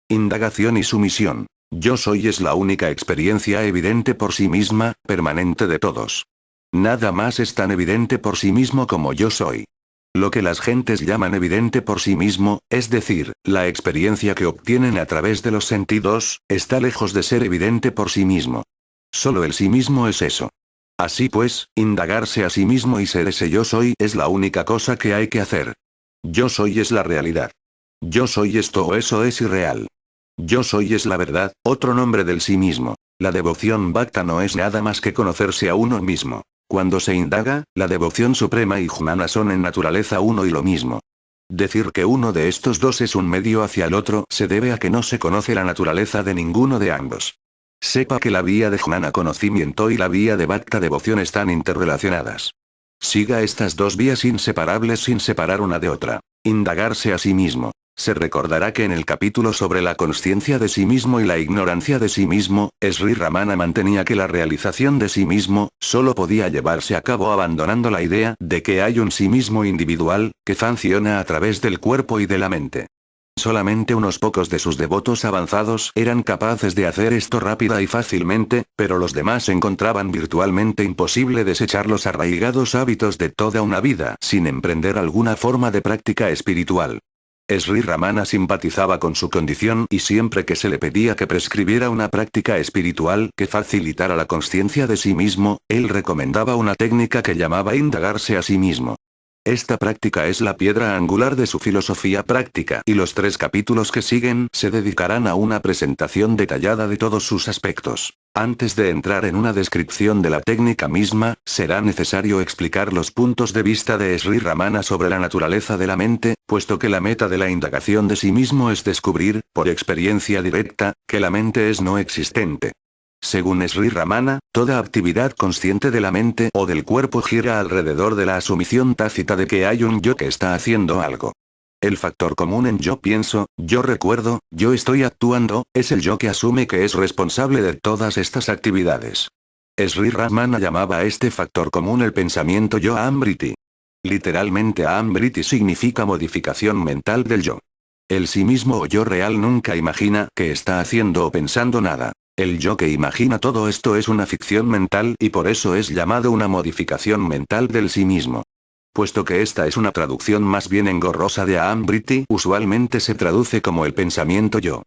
Indagación y sumisión. Yo soy es la única experiencia evidente por sí misma, permanente de todos. Nada más es tan evidente por sí mismo como yo soy. Lo que las gentes llaman evidente por sí mismo, es decir, la experiencia que obtienen a través de los sentidos, está lejos de ser evidente por sí mismo. Solo el sí mismo es eso. Así pues, indagarse a sí mismo y ser ese yo soy es la única cosa que hay que hacer. Yo soy es la realidad. Yo soy esto o eso es irreal. Yo soy es la verdad, otro nombre del sí mismo. La devoción bhakta no es nada más que conocerse a uno mismo. Cuando se indaga, la devoción suprema y jnana son en naturaleza uno y lo mismo. Decir que uno de estos dos es un medio hacia el otro se debe a que no se conoce la naturaleza de ninguno de ambos. Sepa que la vía de jnana conocimiento y la vía de bhakta devoción están interrelacionadas. Siga estas dos vías inseparables sin separar una de otra. Indagarse a sí mismo. Se recordará que en el capítulo sobre la consciencia de sí mismo y la ignorancia de sí mismo, Sri Ramana mantenía que la realización de sí mismo, solo podía llevarse a cabo abandonando la idea de que hay un sí mismo individual, que funciona a través del cuerpo y de la mente. Solamente unos pocos de sus devotos avanzados eran capaces de hacer esto rápida y fácilmente, pero los demás encontraban virtualmente imposible desechar los arraigados hábitos de toda una vida sin emprender alguna forma de práctica espiritual. Sri Ramana simpatizaba con su condición y siempre que se le pedía que prescribiera una práctica espiritual que facilitara la consciencia de sí mismo, él recomendaba una técnica que llamaba indagarse a sí mismo. Esta práctica es la piedra angular de su filosofía práctica y los 3 capítulos que siguen se dedicarán a una presentación detallada de todos sus aspectos. Antes de entrar en una descripción de la técnica misma, será necesario explicar los puntos de vista de Sri Ramana sobre la naturaleza de la mente, puesto que la meta de la indagación de sí mismo es descubrir, por experiencia directa, que la mente es no existente. Según Sri Ramana, toda actividad consciente de la mente o del cuerpo gira alrededor de la asumición tácita de que hay un yo que está haciendo algo. El factor común en yo pienso, yo recuerdo, yo estoy actuando, es el yo que asume que es responsable de todas estas actividades. Sri Ramana llamaba a este factor común el pensamiento yo amriti. Literalmente amriti significa modificación mental del yo. El sí mismo o yo real nunca imagina que está haciendo o pensando nada. El yo que imagina todo esto es una ficción mental y por eso es llamado una modificación mental del sí mismo. Puesto que esta es una traducción más bien engorrosa de Amriti, usualmente se traduce como el pensamiento yo.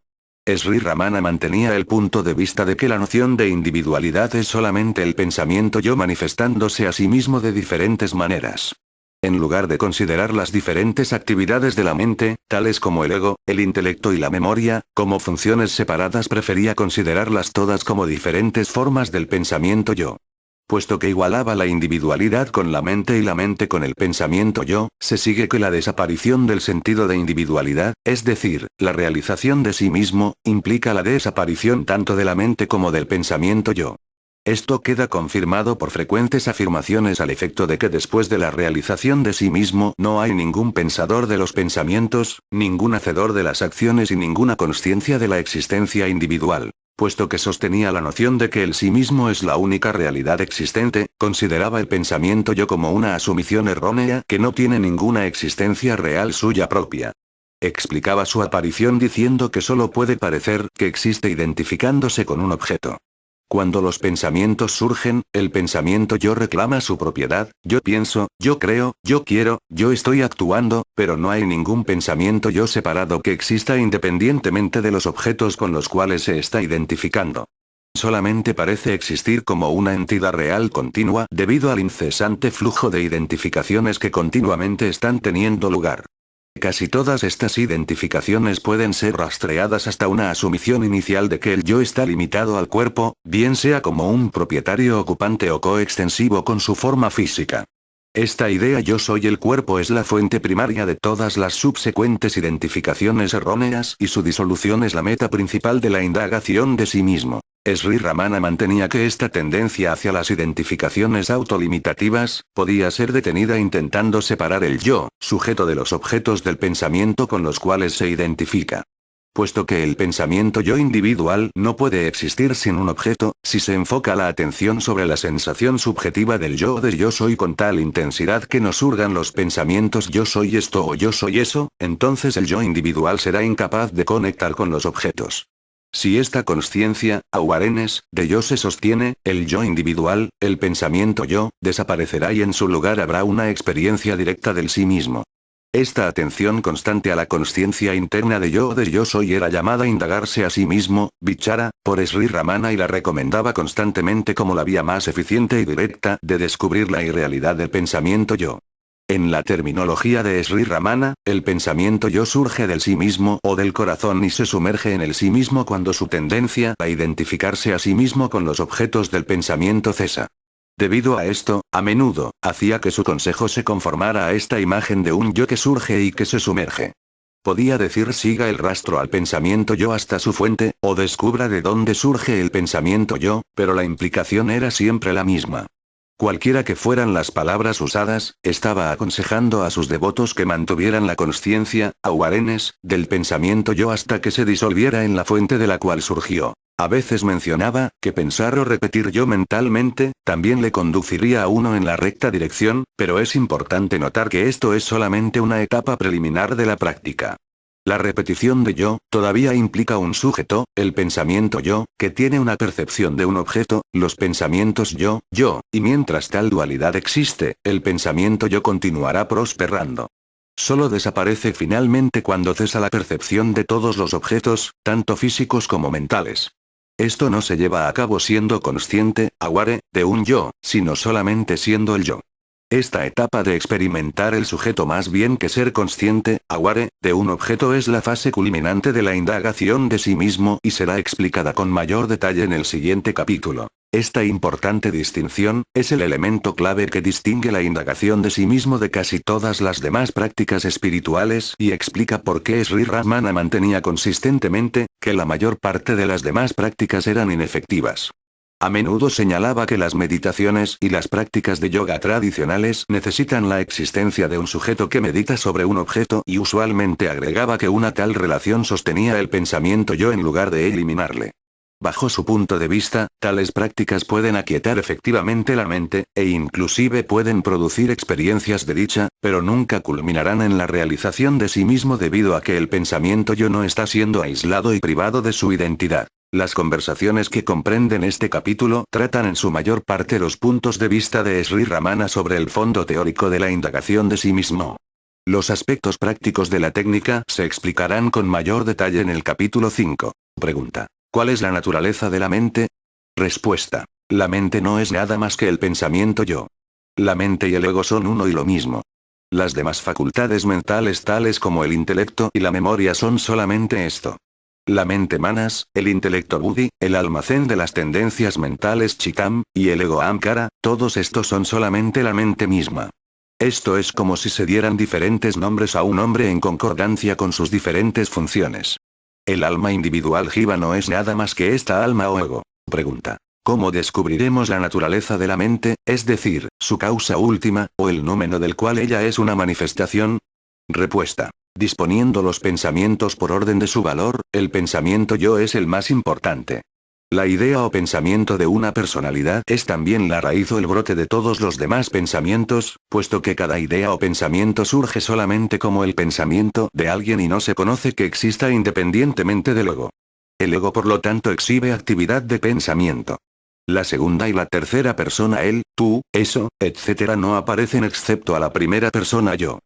Sri Ramana mantenía el punto de vista de que la noción de individualidad es solamente el pensamiento yo manifestándose a sí mismo de diferentes maneras. En lugar de considerar las diferentes actividades de la mente, tales como el ego, el intelecto y la memoria, como funciones separadas, prefería considerarlas todas como diferentes formas del pensamiento yo. Puesto que igualaba la individualidad con la mente y la mente con el pensamiento yo, se sigue que la desaparición del sentido de individualidad, es decir, la realización de sí mismo, implica la desaparición tanto de la mente como del pensamiento yo. Esto queda confirmado por frecuentes afirmaciones al efecto de que después de la realización de sí mismo no hay ningún pensador de los pensamientos, ningún hacedor de las acciones y ninguna consciencia de la existencia individual. Puesto que sostenía la noción de que el sí mismo es la única realidad existente, consideraba el pensamiento yo como una asumición errónea que no tiene ninguna existencia real suya propia. Explicaba su aparición diciendo que solo puede parecer que existe identificándose con un objeto. Cuando los pensamientos surgen, el pensamiento yo reclama su propiedad, yo pienso, yo creo, yo quiero, yo estoy actuando, pero no hay ningún pensamiento yo separado que exista independientemente de los objetos con los cuales se está identificando. Solamente parece existir como una entidad real continua debido al incesante flujo de identificaciones que continuamente están teniendo lugar. Casi todas estas identificaciones pueden ser rastreadas hasta una asumición inicial de que el yo está limitado al cuerpo, bien sea como un propietario ocupante o coextensivo con su forma física. Esta idea yo soy el cuerpo es la fuente primaria de todas las subsecuentes identificaciones erróneas y su disolución es la meta principal de la indagación de sí mismo. Sri Ramana mantenía que esta tendencia hacia las identificaciones autolimitativas, podía ser detenida intentando separar el yo, sujeto de los objetos del pensamiento con los cuales se identifica. Puesto que el pensamiento yo individual no puede existir sin un objeto, si se enfoca la atención sobre la sensación subjetiva del yo o de yo soy con tal intensidad que nos surgan los pensamientos yo soy esto o yo soy eso, entonces el yo individual será incapaz de conectar con los objetos. Si esta consciencia, awareness, de yo se sostiene, el yo individual, el pensamiento yo, desaparecerá y en su lugar habrá una experiencia directa del sí mismo. Esta atención constante a la consciencia interna de yo o de yo soy era llamada a indagarse a sí mismo, Vichara, por Sri Ramana y la recomendaba constantemente como la vía más eficiente y directa de descubrir la irrealidad del pensamiento yo. En la terminología de Sri Ramana, el pensamiento yo surge del sí mismo o del corazón y se sumerge en el sí mismo cuando su tendencia a identificarse a sí mismo con los objetos del pensamiento cesa. Debido a esto, a menudo, hacía que su consejo se conformara a esta imagen de un yo que surge y que se sumerge. Podía decir siga el rastro al pensamiento yo hasta su fuente, o descubra de dónde surge el pensamiento yo, pero la implicación era siempre la misma. Cualquiera que fueran las palabras usadas, estaba aconsejando a sus devotos que mantuvieran la consciencia, awareness, del pensamiento yo hasta que se disolviera en la fuente de la cual surgió. A veces mencionaba, que pensar o repetir yo mentalmente, también le conduciría a uno en la recta dirección, pero es importante notar que esto es solamente una etapa preliminar de la práctica. La repetición de yo, todavía implica un sujeto, el pensamiento yo, que tiene una percepción de un objeto, los pensamientos yo, y mientras tal dualidad existe, el pensamiento yo continuará prosperando. Solo desaparece finalmente cuando cesa la percepción de todos los objetos, tanto físicos como mentales. Esto no se lleva a cabo siendo consciente, aware, de un yo, sino solamente siendo el yo. Esta etapa de experimentar el sujeto más bien que ser consciente, aware, de un objeto es la fase culminante de la indagación de sí mismo y será explicada con mayor detalle en el siguiente capítulo. Esta importante distinción, es el elemento clave que distingue la indagación de sí mismo de casi todas las demás prácticas espirituales y explica por qué Sri Ramana mantenía consistentemente, que la mayor parte de las demás prácticas eran inefectivas. A menudo señalaba que las meditaciones y las prácticas de yoga tradicionales necesitan la existencia de un sujeto que medita sobre un objeto y usualmente agregaba que una tal relación sostenía el pensamiento yo en lugar de eliminarle. Bajo su punto de vista, tales prácticas pueden aquietar efectivamente la mente, e inclusive pueden producir experiencias de dicha, pero nunca culminarán en la realización de sí mismo debido a que el pensamiento yo no está siendo aislado y privado de su identidad. Las conversaciones que comprenden este capítulo tratan en su mayor parte los puntos de vista de Sri Ramana sobre el fondo teórico de la indagación de sí mismo. Los aspectos prácticos de la técnica se explicarán con mayor detalle en el capítulo 5. Pregunta: ¿cuál es la naturaleza de la mente? Respuesta: la mente no es nada más que el pensamiento yo. La mente y el ego son uno y lo mismo. Las demás facultades mentales tales como el intelecto y la memoria son solamente esto. La mente manas, el intelecto buddhi, el almacén de las tendencias mentales chittam, y el ego ahamkara, todos estos son solamente la mente misma. Esto es como si se dieran diferentes nombres a un hombre en concordancia con sus diferentes funciones. El alma individual jiva no es nada más que esta alma o ego. Pregunta: ¿cómo descubriremos la naturaleza de la mente, es decir, su causa última, o el númeno del cual ella es una manifestación? Respuesta: disponiendo los pensamientos por orden de su valor, el pensamiento yo es el más importante. La idea o pensamiento de una personalidad es también la raíz o el brote de todos los demás pensamientos, puesto que cada idea o pensamiento surge solamente como el pensamiento de alguien y no se conoce que exista independientemente del ego. El ego por lo tanto exhibe actividad de pensamiento. La segunda y la tercera persona él, tú, eso, etc. no aparecen excepto a la primera persona yo.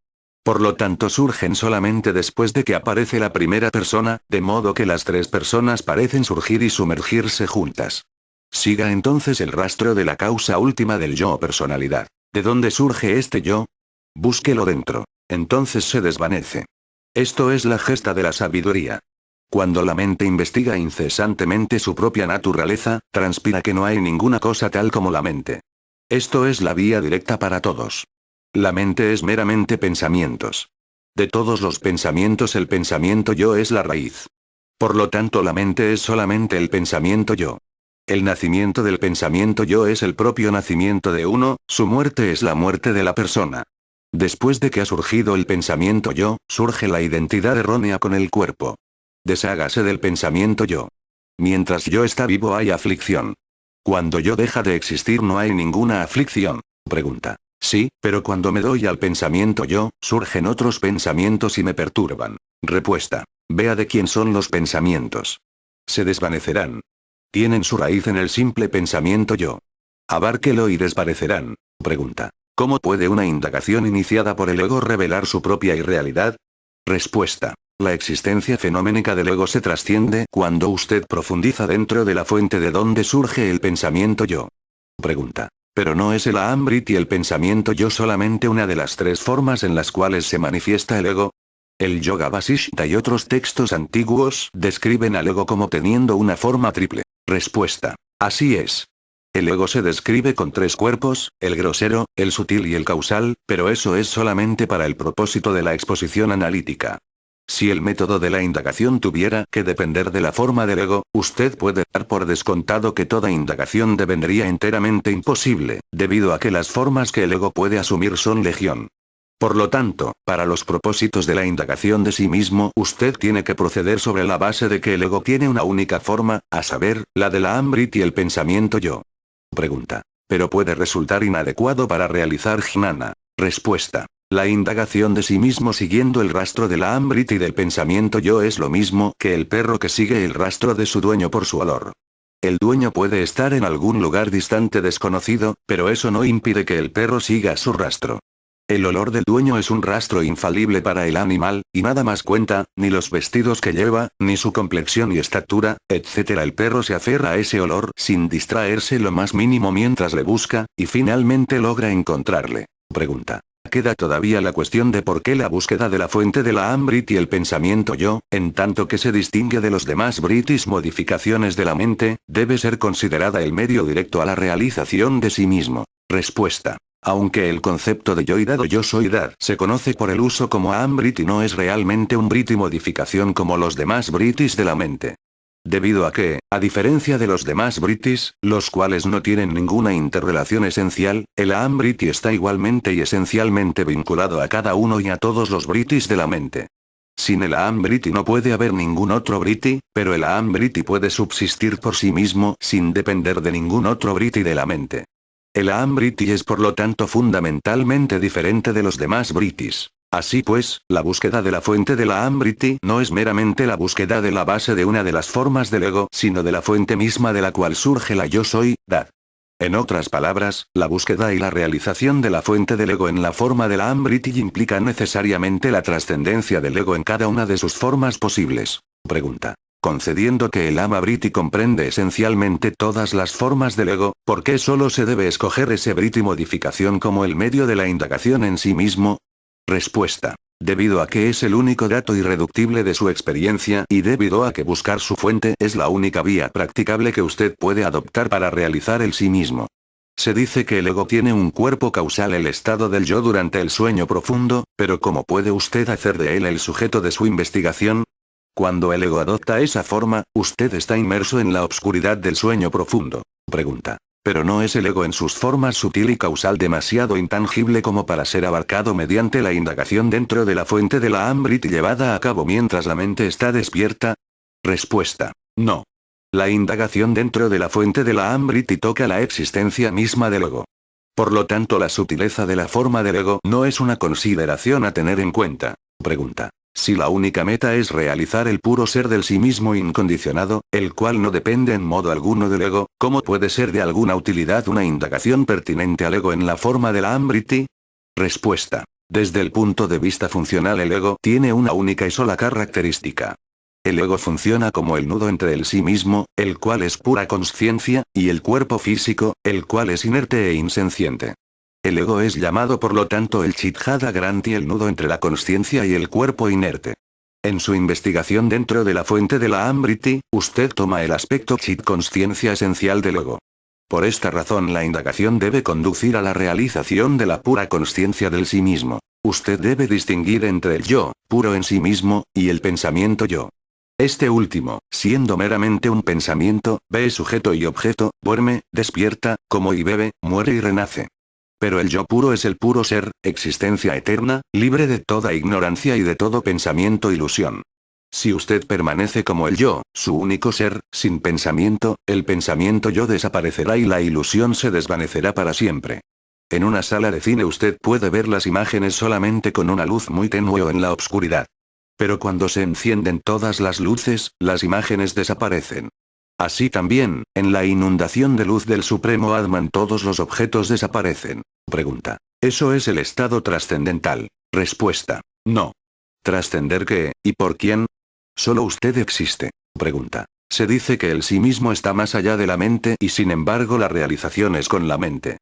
Por lo tanto surgen solamente después de que aparece la primera persona, de modo que las tres personas parecen surgir y sumergirse juntas. Siga entonces el rastro de la causa última del yo o personalidad. ¿De dónde surge este yo? Búsquelo dentro. Entonces se desvanece. Esto es la gesta de la sabiduría. Cuando la mente investiga incesantemente su propia naturaleza, transpira que no hay ninguna cosa tal como la mente. Esto es la vía directa para todos. La mente es meramente pensamientos. De todos los pensamientos el pensamiento yo es la raíz. Por lo tanto la mente es solamente el pensamiento yo. El nacimiento del pensamiento yo es el propio nacimiento de uno, su muerte es la muerte de la persona. Después de que ha surgido el pensamiento yo, surge la identidad errónea con el cuerpo. Deshágase del pensamiento yo. Mientras yo está vivo hay aflicción. Cuando yo deja de existir no hay ninguna aflicción. Pregunta. Sí, pero cuando me doy al pensamiento yo, surgen otros pensamientos y me perturban. Respuesta. Vea de quién son los pensamientos. Se desvanecerán. Tienen su raíz en el simple pensamiento yo. Abárquelo y desaparecerán. Pregunta. ¿Cómo puede una indagación iniciada por el ego revelar su propia irrealidad? Respuesta. La existencia fenoménica del ego se trasciende cuando usted profundiza dentro de la fuente de donde surge el pensamiento yo. Pregunta. ¿Pero no es el Aham-Briti y el pensamiento yo solamente una de las tres formas en las cuales se manifiesta el ego? El Yoga Vasishta y otros textos antiguos describen al ego como teniendo una forma triple. Respuesta. Así es. El ego se describe con tres cuerpos, el grosero, el sutil y el causal, pero eso es solamente para el propósito de la exposición analítica. Si el método de la indagación tuviera que depender de la forma del ego, usted puede dar por descontado que toda indagación devendría enteramente imposible, debido a que las formas que el ego puede asumir son legión. Por lo tanto, para los propósitos de la indagación de sí mismo, usted tiene que proceder sobre la base de que el ego tiene una única forma, a saber, la del Aham-Briti y el pensamiento yo. Pregunta. ¿Pero puede resultar inadecuado para realizar jnana? Respuesta. La indagación de sí mismo siguiendo el rastro del Aham-Briti y del pensamiento yo es lo mismo que el perro que sigue el rastro de su dueño por su olor. El dueño puede estar en algún lugar distante desconocido, pero eso no impide que el perro siga su rastro. El olor del dueño es un rastro infalible para el animal, y nada más cuenta, ni los vestidos que lleva, ni su complexión y estatura, etc. El perro se aferra a ese olor sin distraerse lo más mínimo mientras le busca, y finalmente logra encontrarle. Pregunta. Queda todavía la cuestión de por qué la búsqueda de la fuente de la Aham-Briti y el pensamiento yo, en tanto que se distingue de los demás britis modificaciones de la mente, debe ser considerada el medio directo a la realización de sí mismo. Respuesta. Aunque el concepto de yoidad o yo soidad se conoce por el uso como Aham-Briti no es realmente un briti modificación como los demás britis de la mente. Debido a que, a diferencia de los demás britis, los cuales no tienen ninguna interrelación esencial, el Aham-Briti está igualmente y esencialmente vinculado a cada uno y a todos los britis de la mente. Sin el Aham-Briti no puede haber ningún otro briti, pero el Aham-Briti puede subsistir por sí mismo sin depender de ningún otro briti de la mente. El Aham-Briti es por lo tanto fundamentalmente diferente de los demás britis. Así pues, la búsqueda de la fuente de la Aham-Briti no es meramente la búsqueda de la base de una de las formas del ego, sino de la fuente misma de la cual surge la yo soy, dad. En otras palabras, la búsqueda y la realización de la fuente del ego en la forma de la Aham-Briti implica necesariamente la trascendencia del ego en cada una de sus formas posibles. Pregunta. Concediendo que el Aham-Briti comprende esencialmente todas las formas del ego, ¿por qué solo se debe escoger ese briti modificación como el medio de la indagación en sí mismo? Respuesta. Debido a que es el único dato irreductible de su experiencia y debido a que buscar su fuente es la única vía practicable que usted puede adoptar para realizar el sí mismo. Se dice que el ego tiene un cuerpo causal, el estado del yo durante el sueño profundo, pero ¿cómo puede usted hacer de él el sujeto de su investigación? Cuando el ego adopta esa forma, usted está inmerso en la obscuridad del sueño profundo. Pregunta. Pero ¿no es el ego en sus formas sutil y causal demasiado intangible como para ser abarcado mediante la indagación dentro de la fuente de la Aham-Briti llevada a cabo mientras la mente está despierta? Respuesta. No. La indagación dentro de la fuente de la Aham-Briti toca la existencia misma del ego. Por lo tanto, la sutileza de la forma del ego no es una consideración a tener en cuenta. Pregunta. Si la única meta es realizar el puro ser del sí mismo incondicionado, el cual no depende en modo alguno del ego, ¿cómo puede ser de alguna utilidad una indagación pertinente al ego en la forma de la Aham-Briti? Respuesta. Desde el punto de vista funcional el ego tiene una única y sola característica. El ego funciona como el nudo entre el sí mismo, el cual es pura consciencia, y el cuerpo físico, el cual es inerte e insenciente. El ego es llamado por lo tanto el Chithada Granti, el nudo entre la consciencia y el cuerpo inerte. En su investigación dentro de la fuente de la Aham-Briti, usted toma el aspecto Chit consciencia esencial del ego. Por esta razón la indagación debe conducir a la realización de la pura consciencia del sí mismo. Usted debe distinguir entre el yo, puro en sí mismo, y el pensamiento yo. Este último, siendo meramente un pensamiento, ve sujeto y objeto, duerme, despierta, come y bebe, muere y renace. Pero el yo puro es el puro ser, existencia eterna, libre de toda ignorancia y de todo pensamiento ilusión. Si usted permanece como el yo, su único ser, sin pensamiento, el pensamiento yo desaparecerá y la ilusión se desvanecerá para siempre. En una sala de cine usted puede ver las imágenes solamente con una luz muy tenue o en la oscuridad. Pero cuando se encienden todas las luces, las imágenes desaparecen. Así también, en la inundación de luz del Supremo Atman todos los objetos desaparecen. Pregunta. ¿Eso es el estado trascendental? Respuesta. No. ¿Trascender qué, y por quién? Solo usted existe. Pregunta. Se dice que el sí mismo está más allá de la mente y sin embargo la realización es con la mente.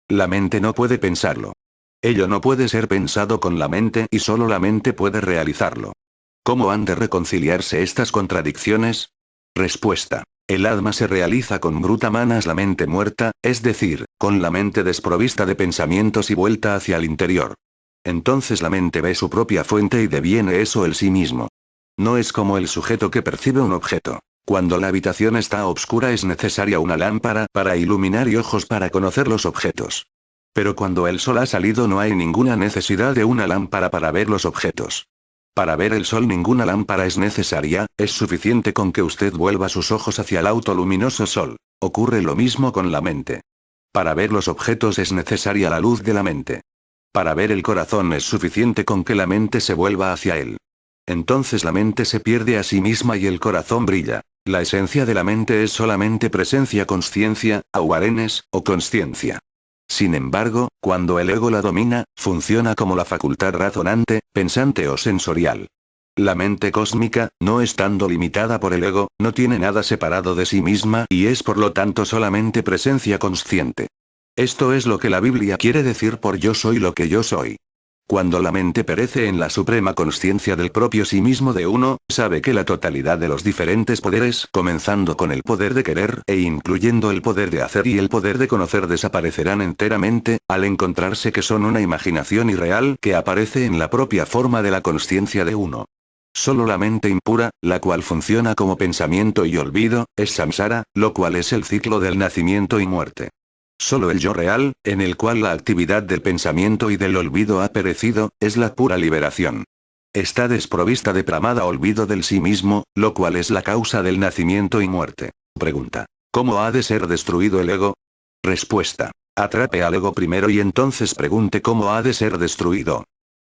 La mente no puede pensarlo. Ello no puede ser pensado con la mente y solo la mente puede realizarlo. ¿Cómo han de reconciliarse estas contradicciones? Respuesta. El alma se realiza con bruta manas la mente muerta, es decir, con la mente desprovista de pensamientos y vuelta hacia el interior. Entonces la mente ve su propia fuente y deviene eso el sí mismo. No es como el sujeto que percibe un objeto. Cuando la habitación está a oscura es necesaria una lámpara para iluminar y ojos para conocer los objetos. Pero cuando el sol ha salido no hay ninguna necesidad de una lámpara para ver los objetos. Para ver el sol ninguna lámpara es necesaria, es suficiente con que usted vuelva sus ojos hacia el autoluminoso sol. Ocurre lo mismo con la mente. Para ver los objetos es necesaria la luz de la mente. Para ver el corazón es suficiente con que la mente se vuelva hacia él. Entonces la mente se pierde a sí misma y el corazón brilla. La esencia de la mente es solamente presencia, consciencia, awareness, o consciencia. Sin embargo, cuando el ego la domina, funciona como la facultad razonante, pensante o sensorial. La mente cósmica, no estando limitada por el ego, no tiene nada separado de sí misma y es por lo tanto solamente presencia consciente. Esto es lo que la Biblia quiere decir por yo soy lo que yo soy. Cuando la mente perece en la suprema consciencia del propio sí mismo de uno, sabe que la totalidad de los diferentes poderes, comenzando con el poder de querer e incluyendo el poder de hacer y el poder de conocer desaparecerán enteramente, al encontrarse que son una imaginación irreal que aparece en la propia forma de la consciencia de uno. Solo la mente impura, la cual funciona como pensamiento y olvido, es samsara, lo cual es el ciclo del nacimiento y muerte. Solo el yo real, en el cual la actividad del pensamiento y del olvido ha perecido, es la pura liberación. Está desprovista de pramada olvido del sí mismo, lo cual es la causa del nacimiento y muerte. Pregunta. ¿Cómo ha de ser destruido el ego? Respuesta. Atrape al ego primero y entonces pregunte cómo ha de ser destruido.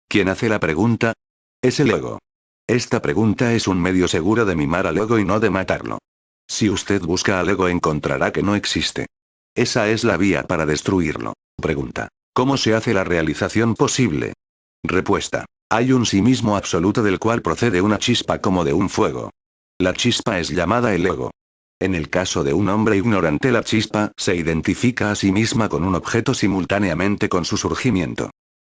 ¿Quién hace la pregunta? Es el ego. Esta pregunta es un medio seguro de mimar al ego y no de matarlo. Si usted busca al ego encontrará que no existe. Esa es la vía para destruirlo. Pregunta. ¿Cómo se hace la realización posible? Respuesta. Hay un sí mismo absoluto del cual procede una chispa como de un fuego. La chispa es llamada el ego. En el caso de un hombre ignorante la chispa se identifica a sí misma con un objeto simultáneamente con su surgimiento.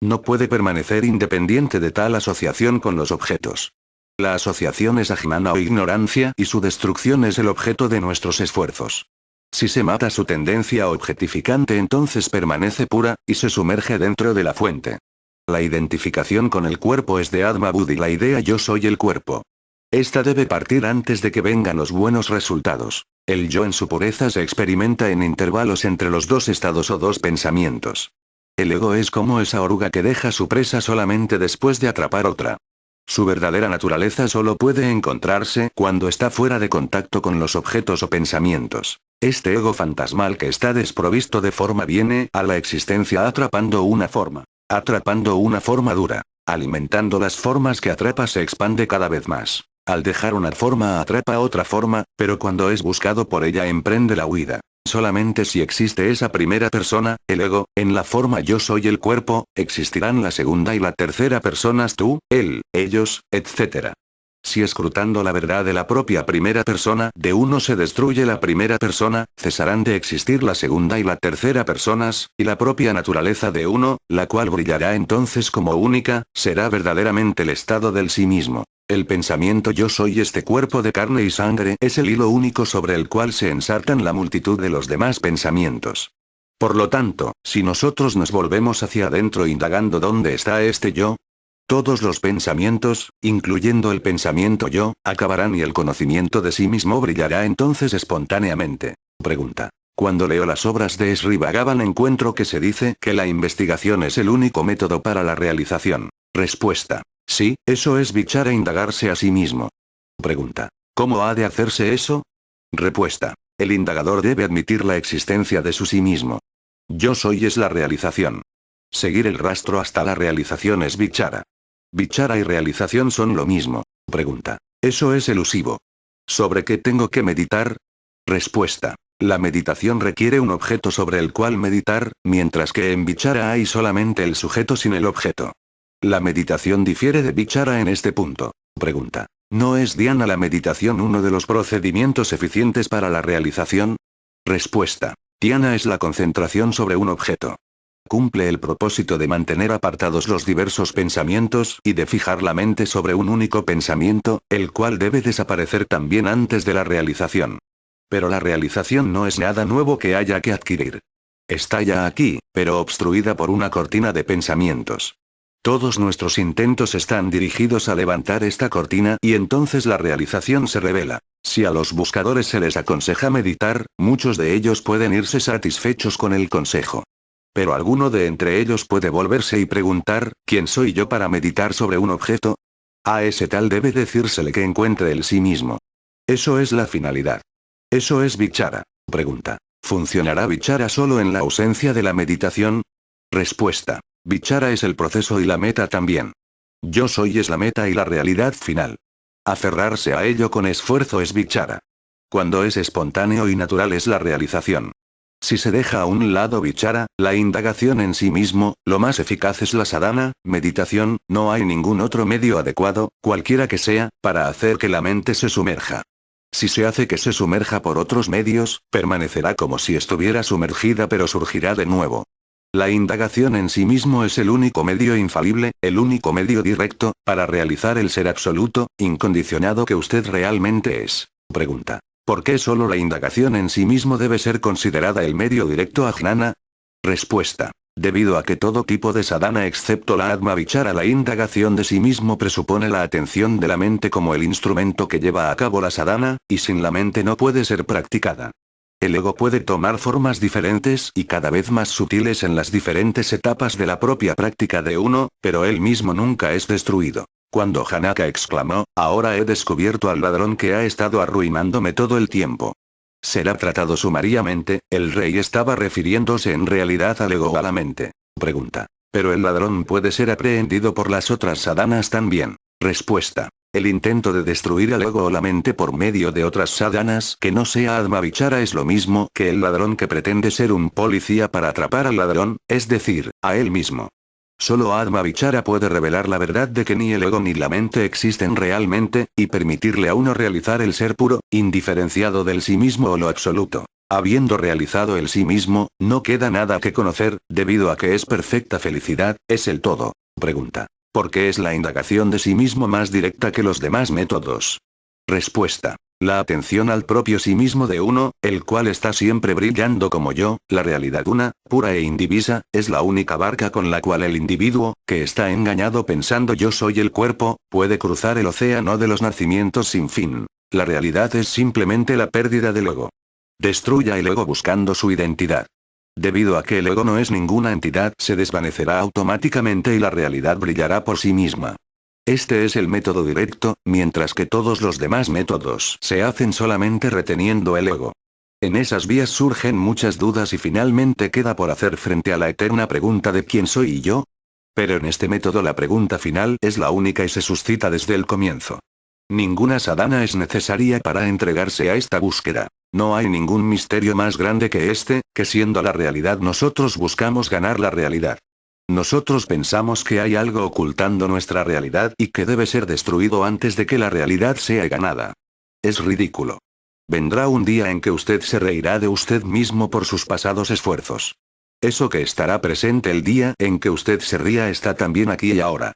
No puede permanecer independiente de tal asociación con los objetos. La asociación es ajnana o ignorancia y su destrucción es el objeto de nuestros esfuerzos. Si se mata su tendencia objetificante entonces permanece pura, y se sumerge dentro de la fuente. La identificación con el cuerpo es de Atma Buddhi, la idea yo soy el cuerpo. Esta debe partir antes de que vengan los buenos resultados. El yo en su pureza se experimenta en intervalos entre los dos estados o dos pensamientos. El ego es como esa oruga que deja su presa solamente después de atrapar otra. Su verdadera naturaleza solo puede encontrarse cuando está fuera de contacto con los objetos o pensamientos. Este ego fantasmal que está desprovisto de forma viene a la existencia atrapando una forma. Atrapando una forma dura. Alimentando las formas que atrapa se expande cada vez más. Al dejar una forma atrapa otra forma, pero cuando es buscado por ella emprende la huida. Solamente si existe esa primera persona, el ego, en la forma yo soy el cuerpo, existirán la segunda y la tercera personas tú, él, ellos, etc. Si escrutando la verdad de la propia primera persona de uno se destruye la primera persona, cesarán de existir la segunda y la tercera personas, y la propia naturaleza de uno, la cual brillará entonces como única, será verdaderamente el estado del sí mismo. El pensamiento yo soy este cuerpo de carne y sangre es el hilo único sobre el cual se ensartan la multitud de los demás pensamientos. Por lo tanto, si nosotros nos volvemos hacia adentro indagando dónde está este yo, todos los pensamientos, incluyendo el pensamiento yo, acabarán y el conocimiento de sí mismo brillará entonces espontáneamente. Pregunta. Cuando leo las obras de Sri Bhagavan encuentro que se dice que la investigación es el único método para la realización. Respuesta. Sí, eso es vichara indagarse a sí mismo. Pregunta. ¿Cómo ha de hacerse eso? Respuesta. El indagador debe admitir la existencia de su sí mismo. Yo soy es la realización. Seguir el rastro hasta la realización es vichara. Vichara y realización son lo mismo. Pregunta. Eso es elusivo. ¿Sobre qué tengo que meditar? Respuesta. La meditación requiere un objeto sobre el cual meditar, mientras que en vichara hay solamente el sujeto sin el objeto. La meditación difiere de vichara en este punto. Pregunta. ¿No es dhyana la meditación uno de los procedimientos eficientes para la realización? Respuesta. Dhyana es la concentración sobre un objeto. Cumple el propósito de mantener apartados los diversos pensamientos y de fijar la mente sobre un único pensamiento, el cual debe desaparecer también antes de la realización. Pero la realización no es nada nuevo que haya que adquirir. Está ya aquí, pero obstruida por una cortina de pensamientos. Todos nuestros intentos están dirigidos a levantar esta cortina y entonces la realización se revela. Si a los buscadores se les aconseja meditar, muchos de ellos pueden irse satisfechos con el consejo. Pero alguno de entre ellos puede volverse y preguntar, ¿quién soy yo para meditar sobre un objeto? A ese tal debe decírsele que encuentre el sí mismo. Eso es la finalidad. Eso es vichara. Pregunta. ¿Funcionará vichara solo en la ausencia de la meditación? Respuesta. Vichara es el proceso y la meta también. Yo soy es la meta y la realidad final. Aferrarse a ello con esfuerzo es vichara. Cuando es espontáneo y natural es la realización. Si se deja a un lado vichara, la indagación en sí mismo, lo más eficaz es la sadhana, meditación, no hay ningún otro medio adecuado, cualquiera que sea, para hacer que la mente se sumerja. Si se hace que se sumerja por otros medios, permanecerá como si estuviera sumergida pero surgirá de nuevo. La indagación en sí mismo es el único medio infalible, el único medio directo, para realizar el ser absoluto, incondicionado que usted realmente es. Pregunta. ¿Por qué solo la indagación en sí mismo debe ser considerada el medio directo a jnana? Respuesta. Debido a que todo tipo de sadhana excepto la atma vichara, la indagación de sí mismo presupone la atención de la mente como el instrumento que lleva a cabo la sadhana, y sin la mente no puede ser practicada. El ego puede tomar formas diferentes y cada vez más sutiles en las diferentes etapas de la propia práctica de uno, pero él mismo nunca es destruido. Cuando Janaka exclamó, ahora he descubierto al ladrón que ha estado arruinándome todo el tiempo. Será tratado sumariamente, el rey estaba refiriéndose en realidad al ego o a la mente. Pregunta. Pero el ladrón puede ser aprehendido por las otras sadhanas también. Respuesta. El intento de destruir al ego o la mente por medio de otras sadhanas que no sea Atma Vichara es lo mismo que el ladrón que pretende ser un policía para atrapar al ladrón, es decir, a él mismo. Solo Atma Vichara puede revelar la verdad de que ni el ego ni la mente existen realmente, y permitirle a uno realizar el ser puro, indiferenciado del sí mismo o lo absoluto. Habiendo realizado el sí mismo, no queda nada que conocer, debido a que es perfecta felicidad, es el todo. Pregunta. ¿Por qué es la indagación de sí mismo más directa que los demás métodos? Respuesta. La atención al propio sí mismo de uno, el cual está siempre brillando como yo, la realidad una, pura e indivisa, es la única barca con la cual el individuo, que está engañado pensando yo soy el cuerpo, puede cruzar el océano de los nacimientos sin fin. La realidad es simplemente la pérdida del ego. Destruya el ego buscando su identidad. Debido a que el ego no es ninguna entidad, se desvanecerá automáticamente y la realidad brillará por sí misma. Este es el método directo, mientras que todos los demás métodos se hacen solamente reteniendo el ego. En esas vías surgen muchas dudas y finalmente queda por hacer frente a la eterna pregunta de ¿quién soy yo? Pero en este método la pregunta final es la única y se suscita desde el comienzo. Ninguna sadhana es necesaria para entregarse a esta búsqueda. No hay ningún misterio más grande que este, que siendo la realidad nosotros buscamos ganar la realidad. Nosotros pensamos que hay algo ocultando nuestra realidad y que debe ser destruido antes de que la realidad sea ganada. Es ridículo. Vendrá un día en que usted se reirá de usted mismo por sus pasados esfuerzos. Eso que estará presente el día en que usted se ría está también aquí y ahora.